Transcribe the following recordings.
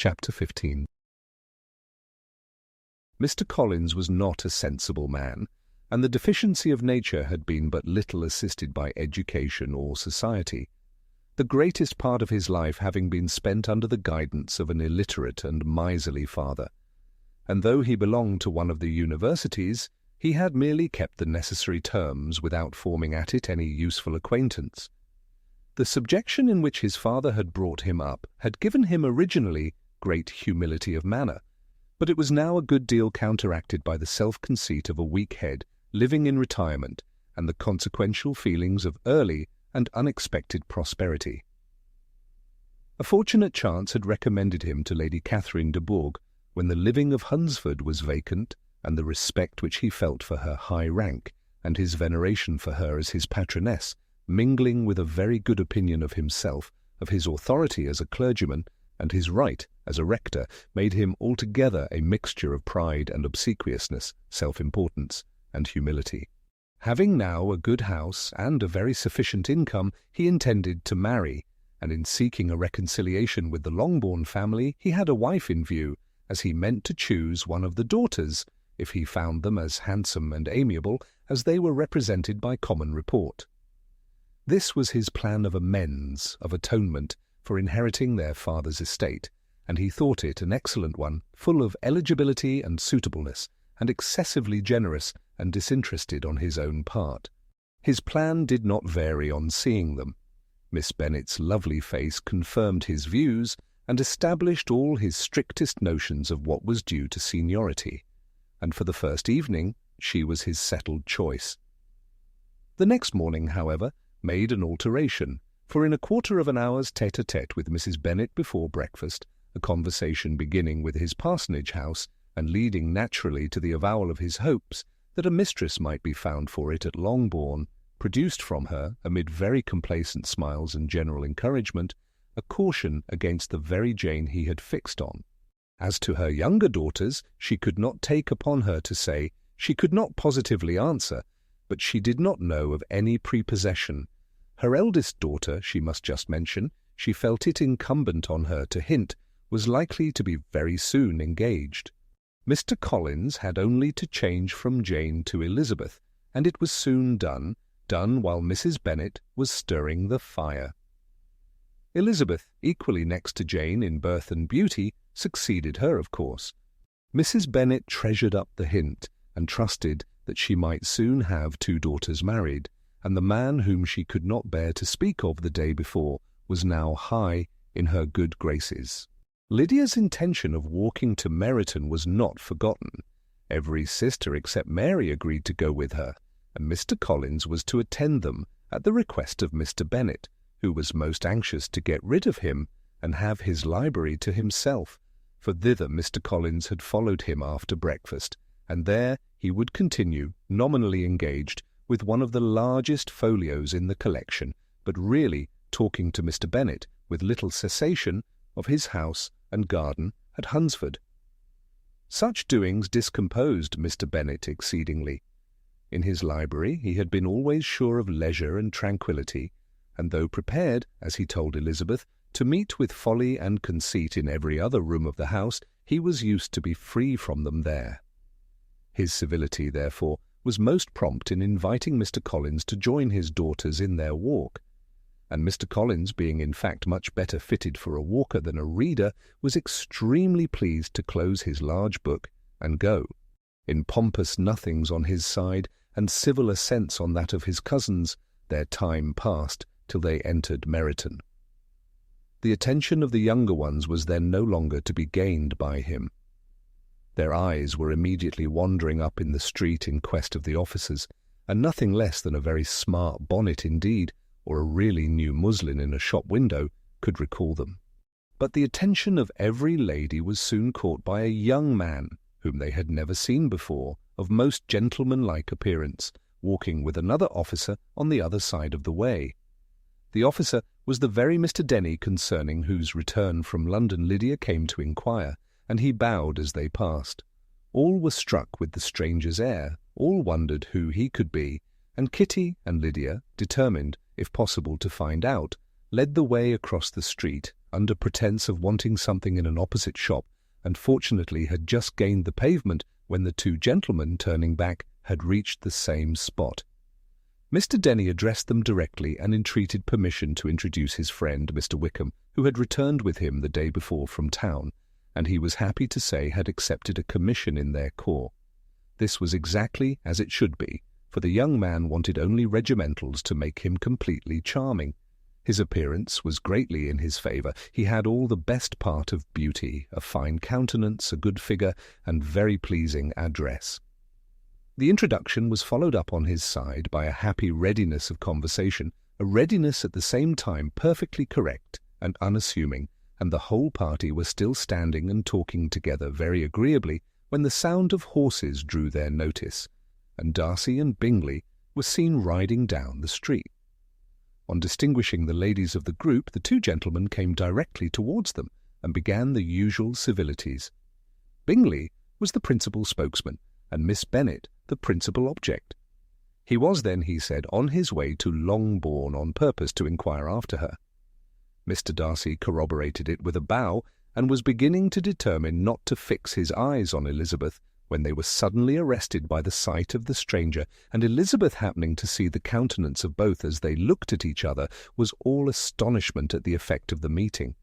Chapter 15. Mr. Collins was not a sensible man, and the deficiency of nature had been but little assisted by education or society, the greatest part of his life having been spent under the guidance of an illiterate and miserly father. And though he belonged to one of the universities, he had merely kept the necessary terms without forming at it any useful acquaintance. The subjection in which his father had brought him up had given him originally great humility of manner, but it was now a good deal counteracted by the self-conceit of a weak head living in retirement and the consequential feelings of early and unexpected prosperity. A fortunate chance had recommended him to Lady Catherine de Bourgh when the living of Hunsford was vacant, and the respect which he felt for her high rank and his veneration for her as his patroness, mingling with a very good opinion of himself, of his authority as a clergyman, and his right as a rector, made him altogether a mixture of pride and obsequiousness, self-importance and humility. Having now a good house and a very sufficient income, he intended to marry, and in seeking a reconciliation with the Longbourn family, he had a wife in view, as he meant to choose one of the daughters, if he found them as handsome and amiable as they were represented by common report. This was his plan of amends, of atonement, for inheriting their father's estate, and he thought it an excellent one, full of eligibility and suitableness, and excessively generous and disinterested on his own part. His plan did not vary on seeing them. Miss Bennet's lovely face confirmed his views and established all his strictest notions of what was due to seniority, and for the first evening she was his settled choice. The next morning, however, made an alteration, for in a quarter of an hour's tete-a-tete with Mrs. Bennet before breakfast, a conversation beginning with his parsonage house and leading naturally to the avowal of his hopes that a mistress might be found for it at Longbourn, produced from her, amid very complacent smiles and general encouragement, a caution against the very Jane he had fixed on. As to her younger daughters, she could not take upon her to say, she could not positively answer, but she did not know of any prepossession. Her eldest daughter, she must just mention, she felt it incumbent on her to hint, was likely to be very soon engaged. Mr. Collins had only to change from Jane to Elizabeth, and it was soon done while Mrs. Bennet was stirring the fire. Elizabeth, equally next to Jane in birth and beauty, succeeded her, of course. Mrs. Bennet treasured up the hint, and trusted that she might soon have two daughters married, and the man whom she could not bear to speak of the day before was now high in her good graces. Lydia's intention of walking to Meryton was not forgotten. Every sister except Mary agreed to go with her, and Mr. Collins was to attend them at the request of Mr. Bennet, who was most anxious to get rid of him and have his library to himself, for thither Mr. Collins had followed him after breakfast, and there he would continue, nominally engaged, with one of the largest folios in the collection, but really talking to Mr. Bennet, with little cessation, of his house and garden at Hunsford. Such doings discomposed Mr. Bennet exceedingly. In his library he had been always sure of leisure and tranquillity, and though prepared, as he told Elizabeth, to meet with folly and conceit in every other room of the house, he was used to be free from them there. His civility, therefore, was most prompt in inviting Mr. Collins to join his daughters in their walk, and Mr. Collins, being in fact much better fitted for a walker than a reader, was extremely pleased to close his large book and go, in pompous nothings on his side and civil assents on that of his cousins. Their time passed till they entered Meryton. The attention of the younger ones was then no longer to be gained by him. Their eyes were immediately wandering up in the street in quest of the officers, and nothing less than a very smart bonnet indeed, or a really new muslin in a shop window, could recall them. But the attention of every lady was soon caught by a young man, whom they had never seen before, of most gentlemanlike appearance, walking with another officer on the other side of the way. The officer was the very Mr. Denny concerning whose return from London Lydia came to inquire, and he bowed as they passed. All were struck with the stranger's air, all wondered who he could be, and Kitty and Lydia, determined, if possible, to find out, led the way across the street under pretence of wanting something in an opposite shop, and fortunately had just gained the pavement when the two gentlemen, turning back, had reached the same spot. Mr. Denny addressed them directly and entreated permission to introduce his friend, Mr. Wickham, who had returned with him the day before from town, and he was happy to say had accepted a commission in their corps. This was exactly as it should be, for the young man wanted only regimentals to make him completely charming. His appearance was greatly in his favour. He had all the best part of beauty, a fine countenance, a good figure, and very pleasing address. The introduction was followed up on his side by a happy readiness of conversation, a readiness at the same time perfectly correct and unassuming, and the whole party were still standing and talking together very agreeably when the sound of horses drew their notice, and Darcy and Bingley were seen riding down the street. On distinguishing the ladies of the group, the two gentlemen came directly towards them and began the usual civilities. Bingley was the principal spokesman, and Miss Bennet the principal object. He was then, he said, on his way to Longbourn on purpose to inquire after her. Mr. Darcy corroborated it with a bow, and was beginning to determine not to fix his eyes on Elizabeth, when they were suddenly arrested by the sight of the stranger, and Elizabeth, happening to see the countenance of both as they looked at each other, was all astonishment at the effect of the meeting.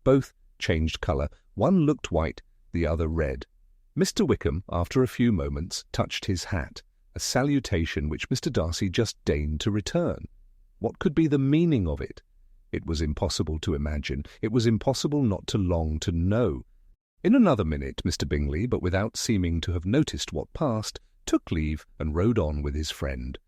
Both changed colour. One looked white, the other red. Mr. Wickham, after a few moments, touched his hat, a salutation which Mr. Darcy just deigned to return. What could be the meaning of it? It was impossible to imagine. It was impossible not to long to know. In another minute, Mr. Bingley, but without seeming to have noticed what passed, took leave and rode on with his friend.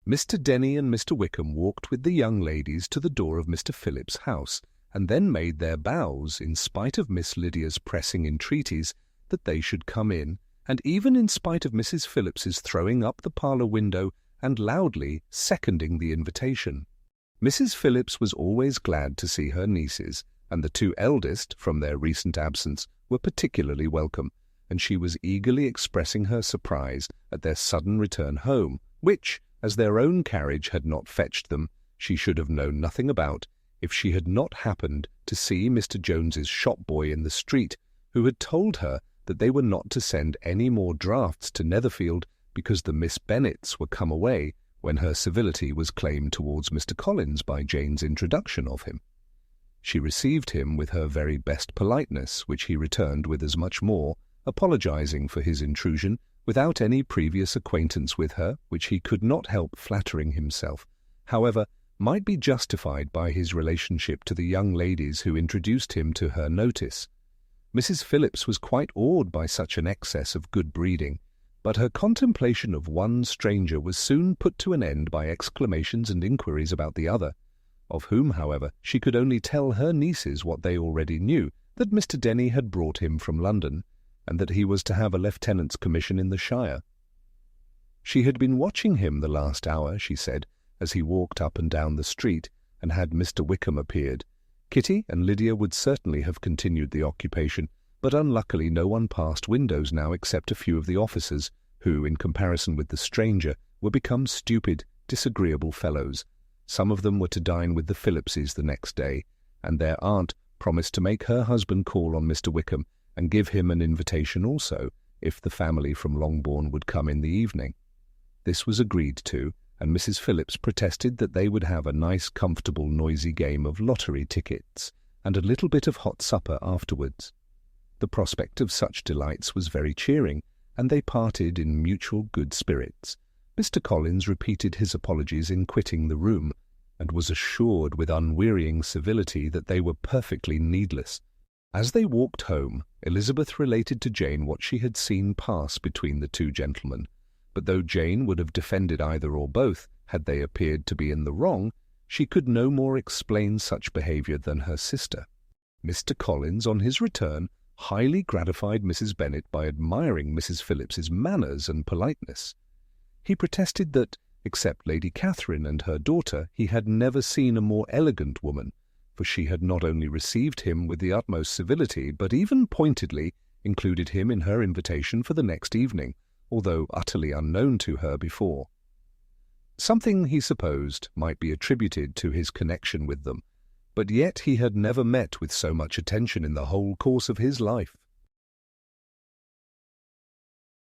Mr. Denny and Mr. Wickham walked with the young ladies to the door of Mr. Phillips's house, and then made their bows, in spite of Miss Lydia's pressing entreaties that they should come in, and even in spite of Mrs. Phillips's throwing up the parlour window and loudly seconding the invitation. Mrs. Phillips was always glad to see her nieces, and the two eldest, from their recent absence, were particularly welcome, and she was eagerly expressing her surprise at their sudden return home, which, as their own carriage had not fetched them, she should have known nothing about, if she had not happened to see Mr. Jones's shop-boy in the street, who had told her that they were not to send any more drafts to Netherfield because the Miss Bennets were come away, when her civility was claimed towards Mr. Collins by Jane's introduction of him. She received him with her very best politeness, which he returned with as much more, apologizing for his intrusion, without any previous acquaintance with her, which he could not help flattering himself, however, might be justified by his relationship to the young ladies who introduced him to her notice. Mrs. Phillips was quite awed by such an excess of good breeding, but her contemplation of one stranger was soon put to an end by exclamations and inquiries about the other, of whom, however, she could only tell her nieces what they already knew, that Mr. Denny had brought him from London, and that he was to have a lieutenant's commission in the shire. She had been watching him the last hour, she said, as he walked up and down the street, and had Mr. Wickham appeared, Kitty and Lydia would certainly have continued the occupation, but unluckily no one passed windows now except a few of the officers, who, in comparison with the stranger, were become stupid, disagreeable fellows. Some of them were to dine with the Phillipses the next day, and their aunt promised to make her husband call on Mr. Wickham and give him an invitation also, if the family from Longbourn would come in the evening. This was agreed to, and Mrs. Phillips protested that they would have a nice, comfortable, noisy game of lottery tickets, and a little bit of hot supper afterwards. The prospect of such delights was very cheering, and they parted in mutual good spirits. Mr. Collins repeated his apologies in quitting the room, and was assured with unwearying civility that they were perfectly needless. As they walked home, Elizabeth related to Jane what she had seen pass between the two gentlemen, but though Jane would have defended either or both, had they appeared to be in the wrong, she could no more explain such behaviour than her sister. Mr. Collins, on his return, highly gratified Mrs. Bennet by admiring Mrs. Phillips's manners and politeness. He protested that, except Lady Catherine and her daughter, he had never seen a more elegant woman, for she had not only received him with the utmost civility, but even pointedly included him in her invitation for the next evening, although utterly unknown to her before. Something, he supposed, might be attributed to his connection with them, but yet he had never met with so much attention in the whole course of his life.